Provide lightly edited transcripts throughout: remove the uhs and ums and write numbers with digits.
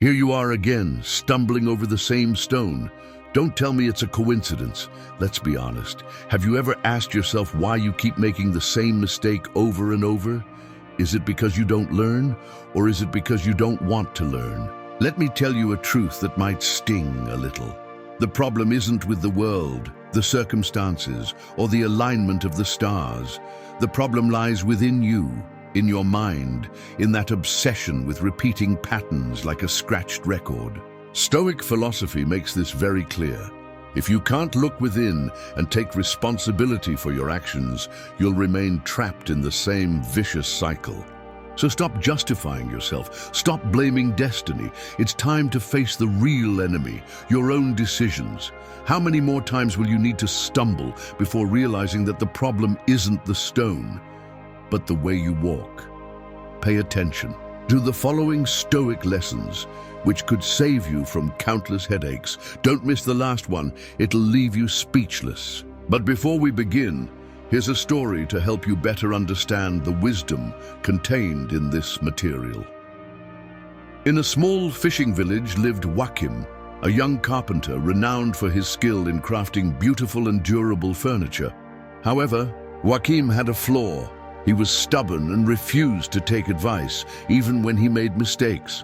Here you are again, stumbling over the same stone. Don't tell me it's a coincidence. Let's be honest. Have you ever asked yourself why you keep making the same mistake over and over? Is it because you don't learn, or is it because you don't want to learn? Let me tell you a truth that might sting a little. The problem isn't with the world, the circumstances, or the alignment of the stars. The problem lies within you, in your mind, in that obsession with repeating patterns like a scratched record. Stoic philosophy makes this very clear. If you can't look within and take responsibility for your actions, you'll remain trapped in the same vicious cycle. So stop justifying yourself. Stop blaming destiny. It's time to face the real enemy, your own decisions. How many more times will you need to stumble before realizing that the problem isn't the stone, but the way you walk? Pay attention to the following Stoic lessons, which could save you from countless headaches. Don't miss the last one. It'll leave you speechless. But before we begin, here's a story to help you better understand the wisdom contained in this material. In a small fishing village lived Joachim, a young carpenter renowned for his skill in crafting beautiful and durable furniture. However, Joachim had a flaw. He was stubborn and refused to take advice, even when he made mistakes.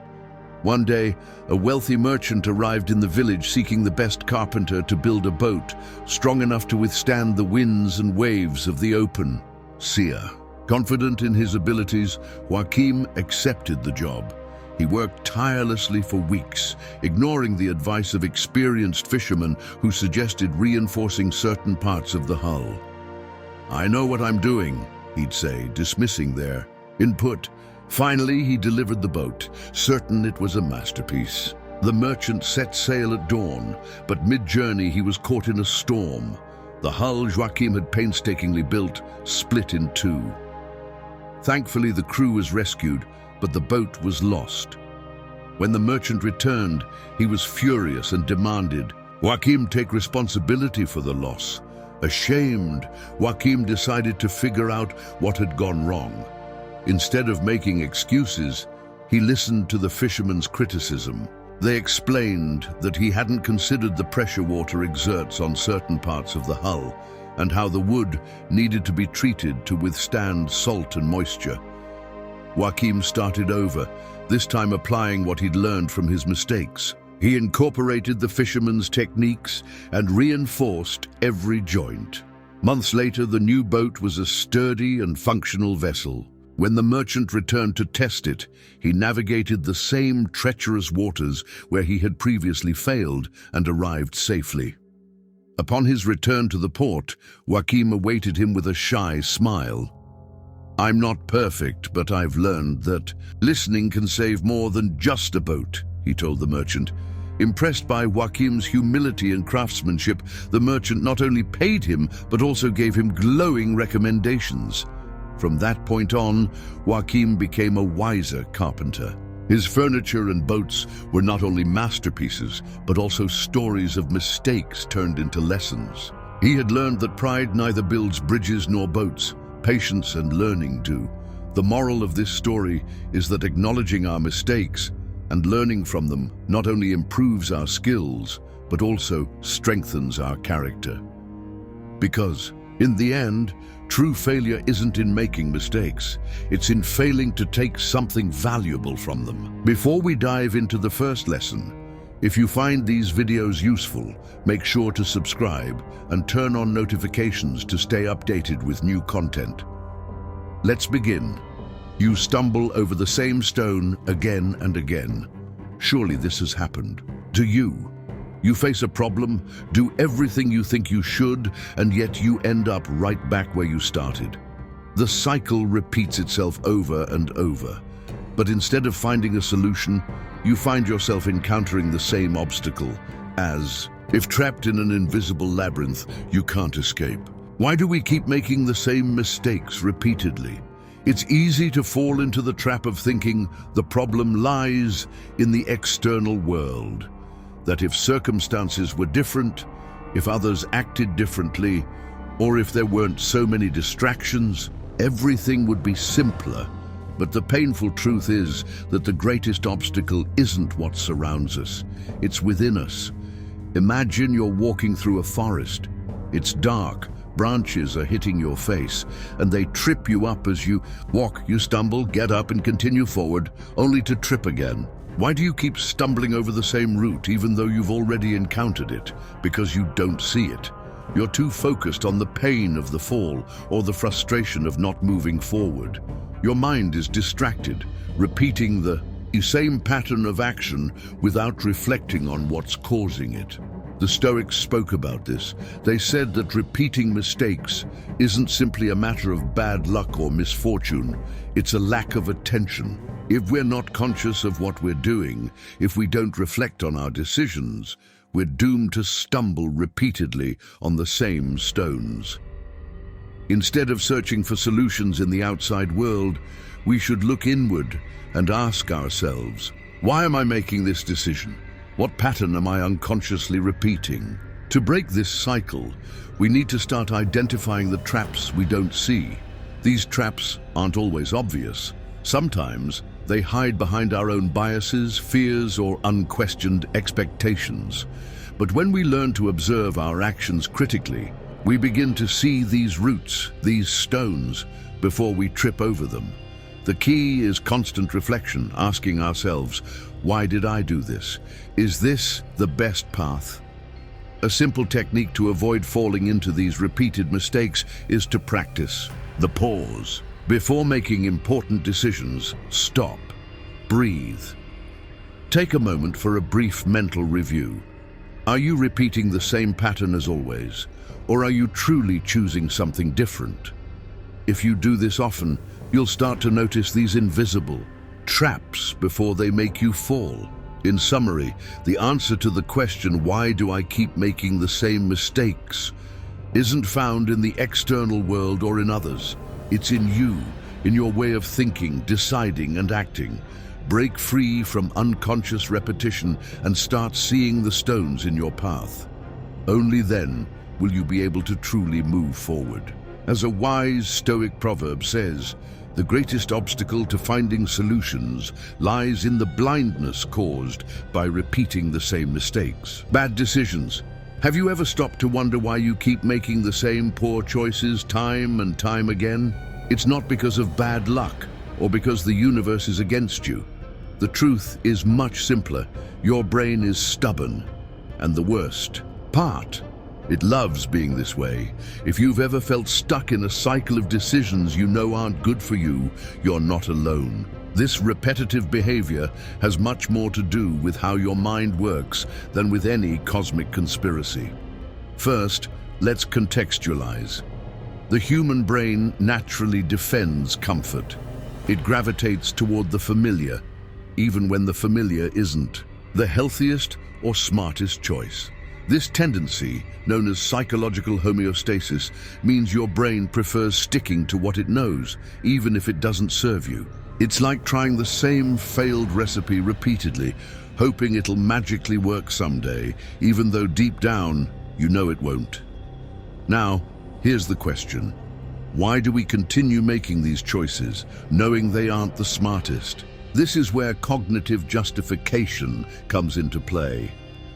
One day, a wealthy merchant arrived in the village seeking the best carpenter to build a boat strong enough to withstand the winds and waves of the open sea. Confident in his abilities, Joachim accepted the job. He worked tirelessly for weeks, ignoring the advice of experienced fishermen who suggested reinforcing certain parts of the hull. "I know what I'm doing," he'd say, dismissing their input. Finally, he delivered the boat, certain it was a masterpiece. The merchant set sail at dawn, but mid-journey he was caught in a storm. The hull Joachim had painstakingly built split in two. Thankfully, the crew was rescued, but the boat was lost. When the merchant returned, he was furious and demanded Joachim take responsibility for the loss. Ashamed, Joachim decided to figure out what had gone wrong. Instead of making excuses, he listened to the fishermen's criticism. They explained that he hadn't considered the pressure water exerts on certain parts of the hull and how the wood needed to be treated to withstand salt and moisture. Joachim started over, this time applying what he'd learned from his mistakes. He incorporated the fishermen's techniques and reinforced every joint. Months later, the new boat was a sturdy and functional vessel. When the merchant returned to test it, he navigated the same treacherous waters where he had previously failed and arrived safely. Upon his return to the port, Joachim awaited him with a shy smile. "I'm not perfect, but I've learned that listening can save more than just a boat," he told the merchant. Impressed by Joachim's humility and craftsmanship, the merchant not only paid him, but also gave him glowing recommendations. From that point on, Joachim became a wiser carpenter. His furniture and boats were not only masterpieces, but also stories of mistakes turned into lessons. He had learned that pride neither builds bridges nor boats, patience and learning do. The moral of this story is that acknowledging our mistakes and learning from them not only improves our skills, but also strengthens our character. Because, in the end, true failure isn't in making mistakes, it's in failing to take something valuable from them. Before we dive into the first lesson, if you find these videos useful, make sure to subscribe and turn on notifications to stay updated with new content. Let's begin. You stumble over the same stone again and again. Surely this has happened to you. You face a problem, do everything you think you should, and yet you end up right back where you started. The cycle repeats itself over and over. But instead of finding a solution, you find yourself encountering the same obstacle, as if trapped in an invisible labyrinth you can't escape. Why do we keep making the same mistakes repeatedly? It's easy to fall into the trap of thinking the problem lies in the external world. That if circumstances were different, if others acted differently, or if there weren't so many distractions, everything would be simpler. But the painful truth is that the greatest obstacle isn't what surrounds us, it's within us. Imagine you're walking through a forest. It's dark, branches are hitting your face, and they trip you up as you walk. You stumble, get up, and continue forward, only to trip again. Why do you keep stumbling over the same route even though you've already encountered it? Because you don't see it. You're too focused on the pain of the fall or the frustration of not moving forward. Your mind is distracted, repeating the same pattern of action without reflecting on what's causing it. The Stoics spoke about this. They said that repeating mistakes isn't simply a matter of bad luck or misfortune, it's a lack of attention. If we're not conscious of what we're doing, if we don't reflect on our decisions, we're doomed to stumble repeatedly on the same stones. Instead of searching for solutions in the outside world, we should look inward and ask ourselves, why am I making this decision? What pattern am I unconsciously repeating? To break this cycle, we need to start identifying the traps we don't see. These traps aren't always obvious. Sometimes they hide behind our own biases, fears, or unquestioned expectations. But when we learn to observe our actions critically, we begin to see these roots, these stones, before we trip over them. The key is constant reflection, asking ourselves, why did I do this? Is this the best path? A simple technique to avoid falling into these repeated mistakes is to practice the pause. Before making important decisions, stop, breathe. Take a moment for a brief mental review. Are you repeating the same pattern as always, or are you truly choosing something different? If you do this often, you'll start to notice these invisible traps before they make you fall. In summary, the answer to the question, why do I keep making the same mistakes, isn't found in the external world or in others. It's in you, in your way of thinking, deciding, and acting. Break free from unconscious repetition and start seeing the stones in your path. Only then will you be able to truly move forward. As a wise Stoic proverb says, the greatest obstacle to finding solutions lies in the blindness caused by repeating the same mistakes. Bad decisions. Have you ever stopped to wonder why you keep making the same poor choices time and time again? It's not because of bad luck or because the universe is against you. The truth is much simpler. Your brain is stubborn. And the worst part, it loves being this way. If you've ever felt stuck in a cycle of decisions you know aren't good for you, you're not alone. This repetitive behavior has much more to do with how your mind works than with any cosmic conspiracy. First, let's contextualize. The human brain naturally defends comfort. It gravitates toward the familiar, even when the familiar isn't the healthiest or smartest choice. This tendency, known as psychological homeostasis, means your brain prefers sticking to what it knows, even if it doesn't serve you. It's like trying the same failed recipe repeatedly, hoping it'll magically work someday, even though deep down, you know it won't. Now, here's the question. Why do we continue making these choices, knowing they aren't the smartest? This is where cognitive justification comes into play.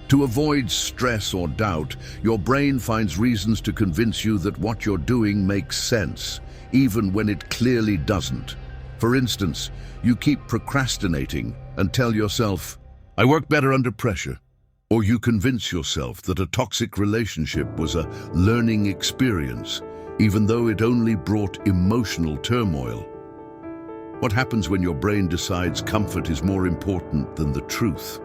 To avoid stress or doubt, your brain finds reasons to convince you that what you're doing makes sense, even when it clearly doesn't. For instance, you keep procrastinating and tell yourself, I work better under pressure. Or you convince yourself that a toxic relationship was a learning experience, even though it only brought emotional turmoil. What happens when your brain decides comfort is more important than the truth?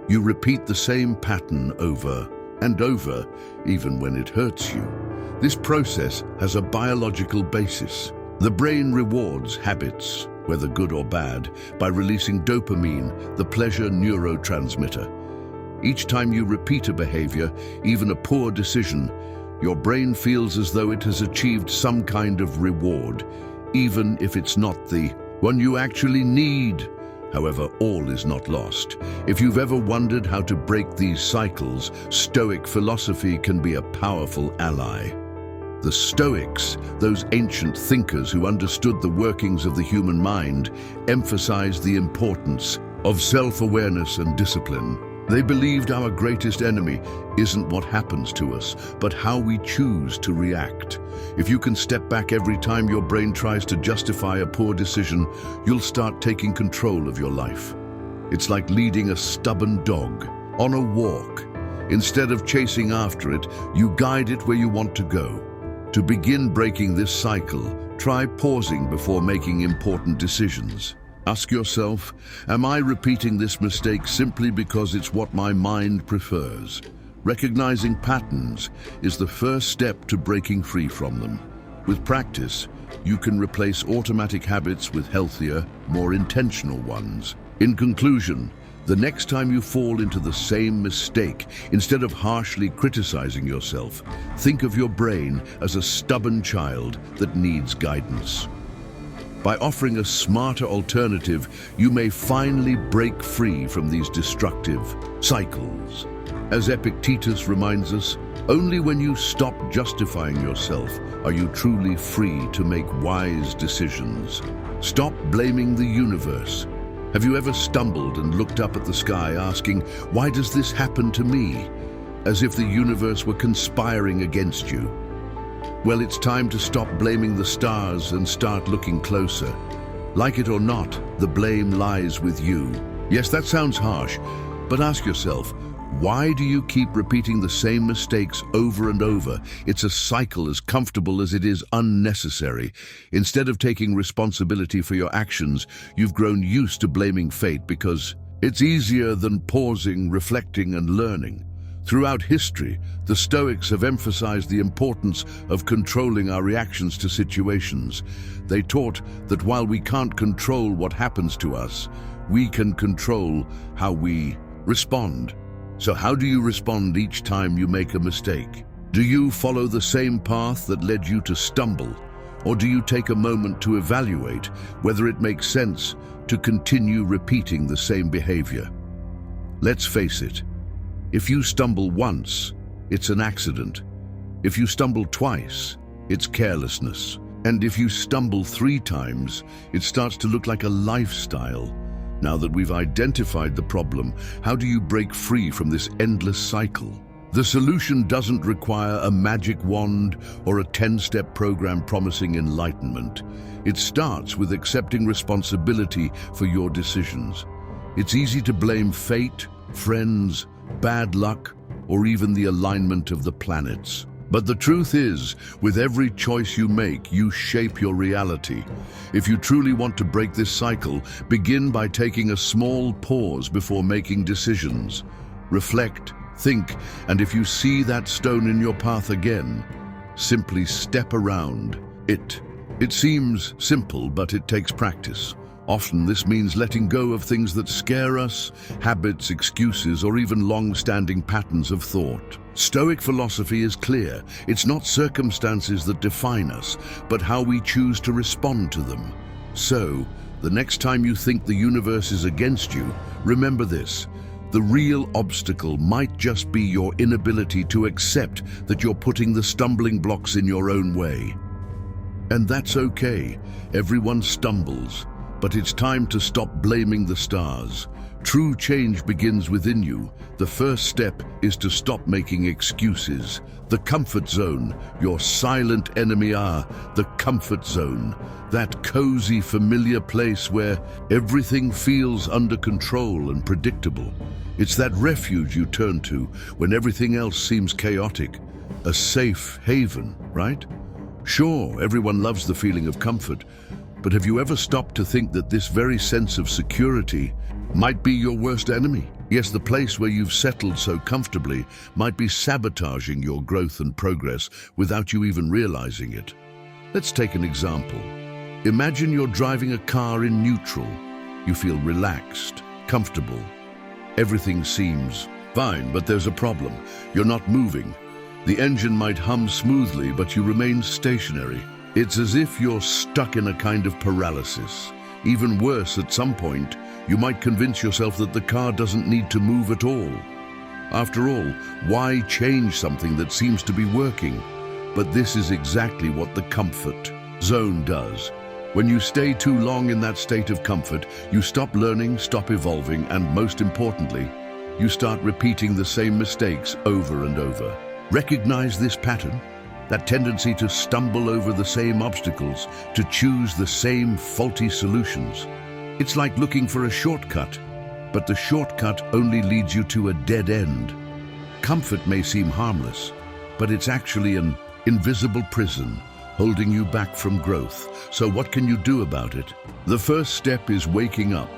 You repeat the same pattern over and over, even when it hurts you. This process has a biological basis. The brain rewards habits, whether good or bad, by releasing dopamine, the pleasure neurotransmitter. Each time you repeat a behavior, even a poor decision, your brain feels as though it has achieved some kind of reward, even if it's not the one you actually need. However, all is not lost. If you've ever wondered how to break these cycles, Stoic philosophy can be a powerful ally. The Stoics, those ancient thinkers who understood the workings of the human mind, emphasized the importance of self-awareness and discipline. They believed our greatest enemy isn't what happens to us, but how we choose to react. If you can step back every time your brain tries to justify a poor decision, you'll start taking control of your life. It's like leading a stubborn dog on a walk. Instead of chasing after it, you guide it where you want to go. To begin breaking this cycle, try pausing before making important decisions. Ask yourself, am I repeating this mistake simply because it's what my mind prefers? Recognizing patterns is the first step to breaking free from them. With practice, you can replace automatic habits with healthier, more intentional ones. In conclusion, the next time you fall into the same mistake, instead of harshly criticizing yourself, think of your brain as a stubborn child that needs guidance. By offering a smarter alternative, you may finally break free from these destructive cycles. As Epictetus reminds us, only when you stop justifying yourself are you truly free to make wise decisions. Stop blaming the universe. Have you ever stumbled and looked up at the sky asking, "Why does this happen to me?" As if the universe were conspiring against you. Well, it's time to stop blaming the stars and start looking closer. Like it or not, the blame lies with you. Yes, that sounds harsh, but ask yourself, why do you keep repeating the same mistakes over and over? It's a cycle as comfortable as it is unnecessary. Instead of taking responsibility for your actions, you've grown used to blaming fate because it's easier than pausing, reflecting, and learning. Throughout history, the Stoics have emphasized the importance of controlling our reactions to situations. They taught that while we can't control what happens to us, we can control how we respond. So how do you respond each time you make a mistake? Do you follow the same path that led you to stumble? Or do you take a moment to evaluate whether it makes sense to continue repeating the same behavior? Let's face it. If you stumble once, it's an accident. If you stumble twice, it's carelessness. And if you stumble 3 times, it starts to look like a lifestyle. Now that we've identified the problem, how do you break free from this endless cycle? The solution doesn't require a magic wand or a 10-step program promising enlightenment. It starts with accepting responsibility for your decisions. It's easy to blame fate, friends, bad luck, or even the alignment of the planets. But the truth is, with every choice you make, you shape your reality. If you truly want to break this cycle, begin by taking a small pause before making decisions. Reflect, think, and if you see that stone in your path again, simply step around it. It seems simple, but it takes practice. Often this means letting go of things that scare us, habits, excuses, or even long-standing patterns of thought. Stoic philosophy is clear. It's not circumstances that define us, but how we choose to respond to them. So, the next time you think the universe is against you, remember this. The real obstacle might just be your inability to accept that you're putting the stumbling blocks in your own way. And that's okay. Everyone stumbles. But it's time to stop blaming the stars. True change begins within you. The first step is to stop making excuses. The comfort zone, your silent enemy, the comfort zone. That cozy, familiar place where everything feels under control and predictable. It's that refuge you turn to when everything else seems chaotic. A safe haven, right? Sure, everyone loves the feeling of comfort. But have you ever stopped to think that this very sense of security might be your worst enemy? Yes, the place where you've settled so comfortably might be sabotaging your growth and progress without you even realizing it. Let's take an example. Imagine you're driving a car in neutral. You feel relaxed, comfortable. Everything seems fine, but there's a problem. You're not moving. The engine might hum smoothly, but you remain stationary. It's as if you're stuck in a kind of paralysis. Even worse, at some point, you might convince yourself that the car doesn't need to move at all. After all, why change something that seems to be working? But this is exactly what the comfort zone does. When you stay too long in that state of comfort, you stop learning, stop evolving, and most importantly, you start repeating the same mistakes over and over. Recognize this pattern, that tendency to stumble over the same obstacles, to choose the same faulty solutions. It's like looking for a shortcut, but the shortcut only leads you to a dead end. Comfort may seem harmless, but it's actually an invisible prison holding you back from growth. So what can you do about it? The first step is waking up,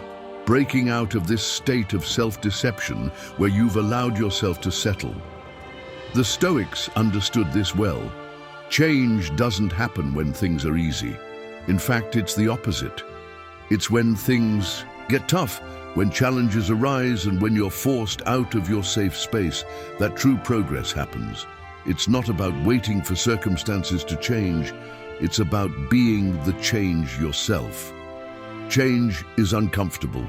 breaking out of this state of self-deception where you've allowed yourself to settle. The Stoics understood this well. Change doesn't happen when things are easy. In fact, it's the opposite. It's when things get tough, when challenges arise, and when you're forced out of your safe space, that true progress happens. It's not about waiting for circumstances to change. It's about being the change yourself. Change is uncomfortable,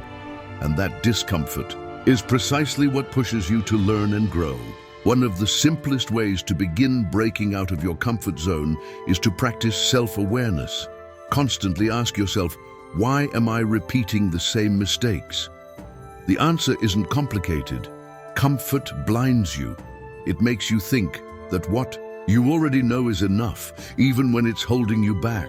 and that discomfort is precisely what pushes you to learn and grow. One of the simplest ways to begin breaking out of your comfort zone is to practice self-awareness. Constantly ask yourself, why am I repeating the same mistakes? The answer isn't complicated. Comfort blinds you. It makes you think that what you already know is enough, even when it's holding you back.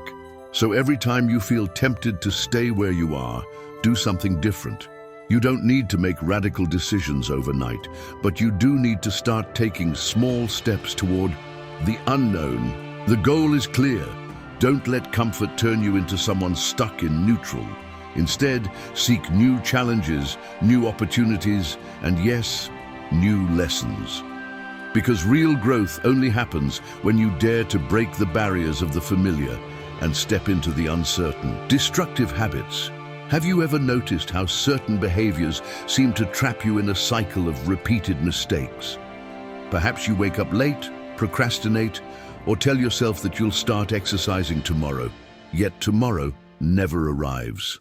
So every time you feel tempted to stay where you are, do something different. You don't need to make radical decisions overnight, but you do need to start taking small steps toward the unknown. The goal is clear. Don't let comfort turn you into someone stuck in neutral. Instead, seek new challenges, new opportunities, and yes, new lessons. Because real growth only happens when you dare to break the barriers of the familiar and step into the uncertain. Destructive habits. Have you ever noticed how certain behaviors seem to trap you in a cycle of repeated mistakes? Perhaps you wake up late, procrastinate, or tell yourself that you'll start exercising tomorrow, yet tomorrow never arrives.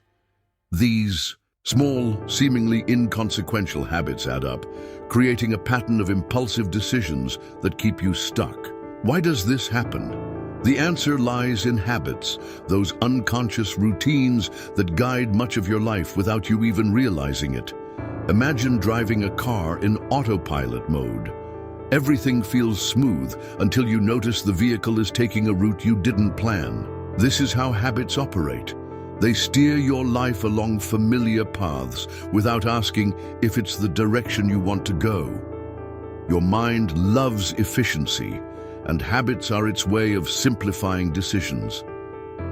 These small, seemingly inconsequential habits add up, creating a pattern of impulsive decisions that keep you stuck. Why does this happen? The answer lies in habits, those unconscious routines that guide much of your life without you even realizing it. Imagine driving a car in autopilot mode. Everything feels smooth until you notice the vehicle is taking a route you didn't plan. This is how habits operate. They steer your life along familiar paths without asking if it's the direction you want to go. Your mind loves efficiency, and habits are its way of simplifying decisions.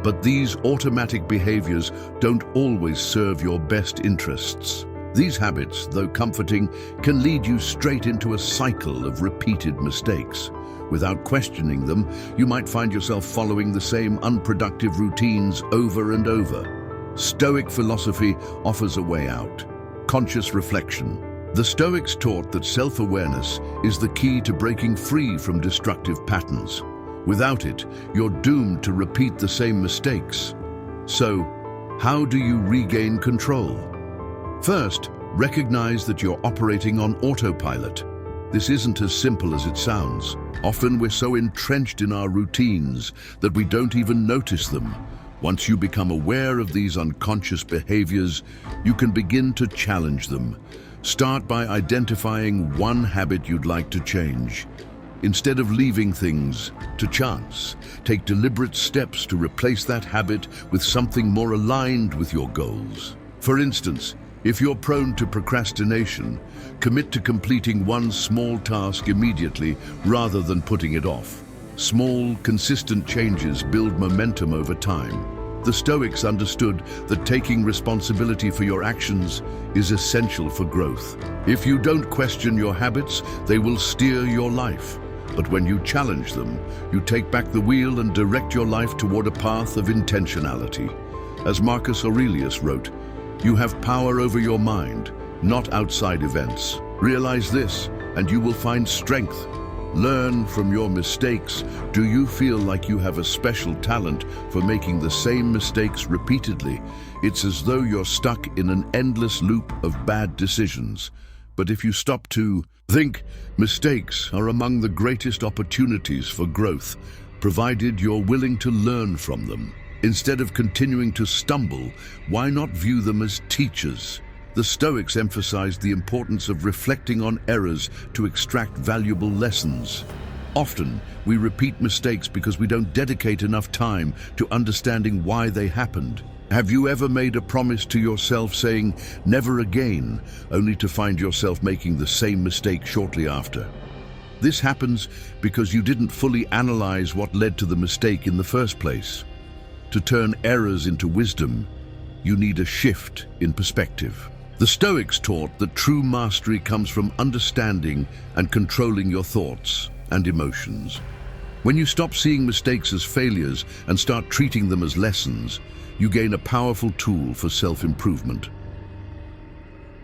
But these automatic behaviors don't always serve your best interests. These habits, though comforting, can lead you straight into a cycle of repeated mistakes. Without questioning them, you might find yourself following the same unproductive routines over and over. Stoic philosophy offers a way out: conscious reflection. The Stoics taught that self-awareness is the key to breaking free from destructive patterns. Without it, you're doomed to repeat the same mistakes. So, how do you regain control? First, recognize that you're operating on autopilot. This isn't as simple as it sounds. Often we're so entrenched in our routines that we don't even notice them. Once you become aware of these unconscious behaviors, you can begin to challenge them. Start by identifying one habit you'd like to change. Instead of leaving things to chance, take deliberate steps to replace that habit with something more aligned with your goals. For instance, if you're prone to procrastination, commit to completing one small task immediately rather than putting it off. Small, consistent changes build momentum over time. The Stoics understood that taking responsibility for your actions is essential for growth. If you don't question your habits, they will steer your life. But when you challenge them, you take back the wheel and direct your life toward a path of intentionality. As Marcus Aurelius wrote, "You have power over your mind, not outside events. Realize this, and you will find strength. Learn from your mistakes." Do you feel like you have a special talent for making the same mistakes repeatedly? It's as though you're stuck in an endless loop of bad decisions. But if you stop to think, mistakes are among the greatest opportunities for growth. provided you're willing to learn from them. Instead of continuing to stumble, why not view them as teachers? The Stoics emphasized the importance of reflecting on errors to extract valuable lessons. Often, we repeat mistakes because we don't dedicate enough time to understanding why they happened. Have you ever made a promise to yourself saying, "Never again," only to find yourself making the same mistake shortly after? This happens because you didn't fully analyze what led to the mistake in the first place. To turn errors into wisdom, you need a shift in perspective. The Stoics taught that true mastery comes from understanding and controlling your thoughts and emotions. When you stop seeing mistakes as failures and start treating them as lessons, you gain a powerful tool for self-improvement.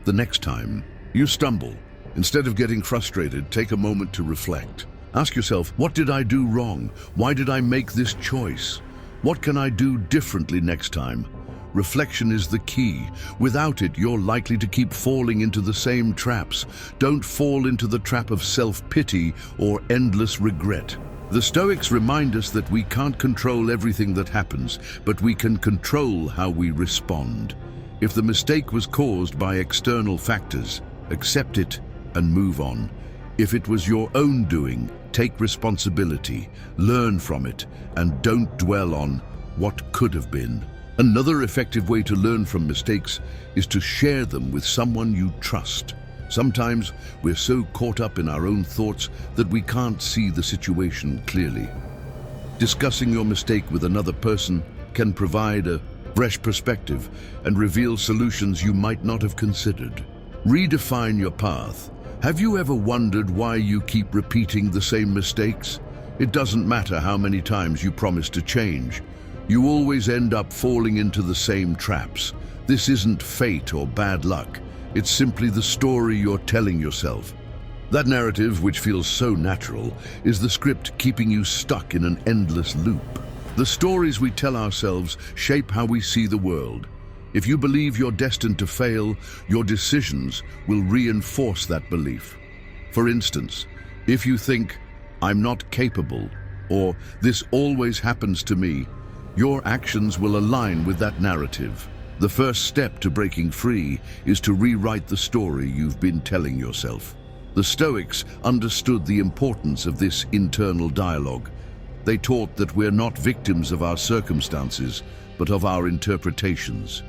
The next time you stumble, instead of getting frustrated, take a moment to reflect. Ask yourself, what did I do wrong? Why did I make this choice? What can I do differently next time? Reflection is the key. Without it, you're likely to keep falling into the same traps. Don't fall into the trap of self-pity or endless regret. The Stoics remind us that we can't control everything that happens, but we can control how we respond. If the mistake was caused by external factors, accept it and move on. If it was your own doing, take responsibility, learn from it, and don't dwell on what could have been. Another effective way to learn from mistakes is to share them with someone you trust. Sometimes we're so caught up in our own thoughts that we can't see the situation clearly. Discussing your mistake with another person can provide a fresh perspective and reveal solutions you might not have considered. Redefine your path. Have you ever wondered why you keep repeating the same mistakes? It doesn't matter how many times you promise to change. You always end up falling into the same traps. This isn't fate or bad luck. It's simply the story you're telling yourself. That narrative, which feels so natural, is the script keeping you stuck in an endless loop. The stories we tell ourselves shape how we see the world. If you believe you're destined to fail, your decisions will reinforce that belief. For instance, if you think, "I'm not capable," or "this always happens to me," your actions will align with that narrative. The first step to breaking free is to rewrite the story you've been telling yourself. The Stoics understood the importance of this internal dialogue. They taught that we're not victims of our circumstances, but of our interpretations.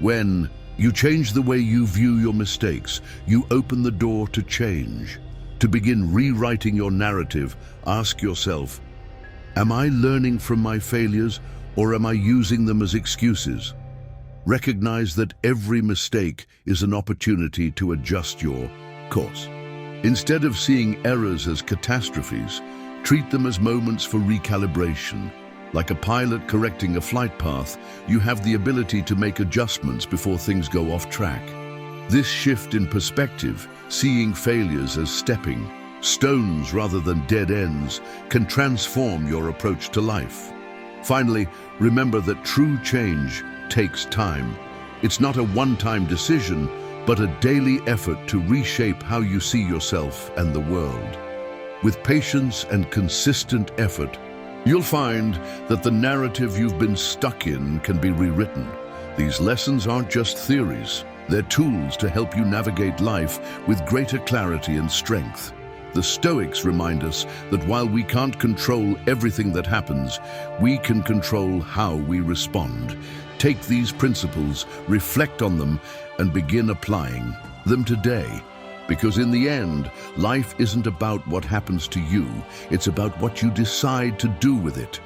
When you change the way you view your mistakes, you open the door to change. To begin rewriting your narrative, ask yourself, am I learning from my failures, or am I using them as excuses? Recognize that every mistake is an opportunity to adjust your course. Instead of seeing errors as catastrophes, treat them as moments for recalibration. Like a pilot correcting a flight path, you have the ability to make adjustments before things go off track. This shift in perspective, seeing failures as stepping stones rather than dead ends, can transform your approach to life. Finally, remember that true change takes time. It's not a one-time decision, but a daily effort to reshape how you see yourself and the world. With patience and consistent effort, you'll find that the narrative you've been stuck in can be rewritten. These lessons aren't just theories, they're tools to help you navigate life with greater clarity and strength. The Stoics remind us that while we can't control everything that happens, we can control how we respond. Take these principles, reflect on them, and begin applying them today. Because in the end, life isn't about what happens to you, it's about what you decide to do with it.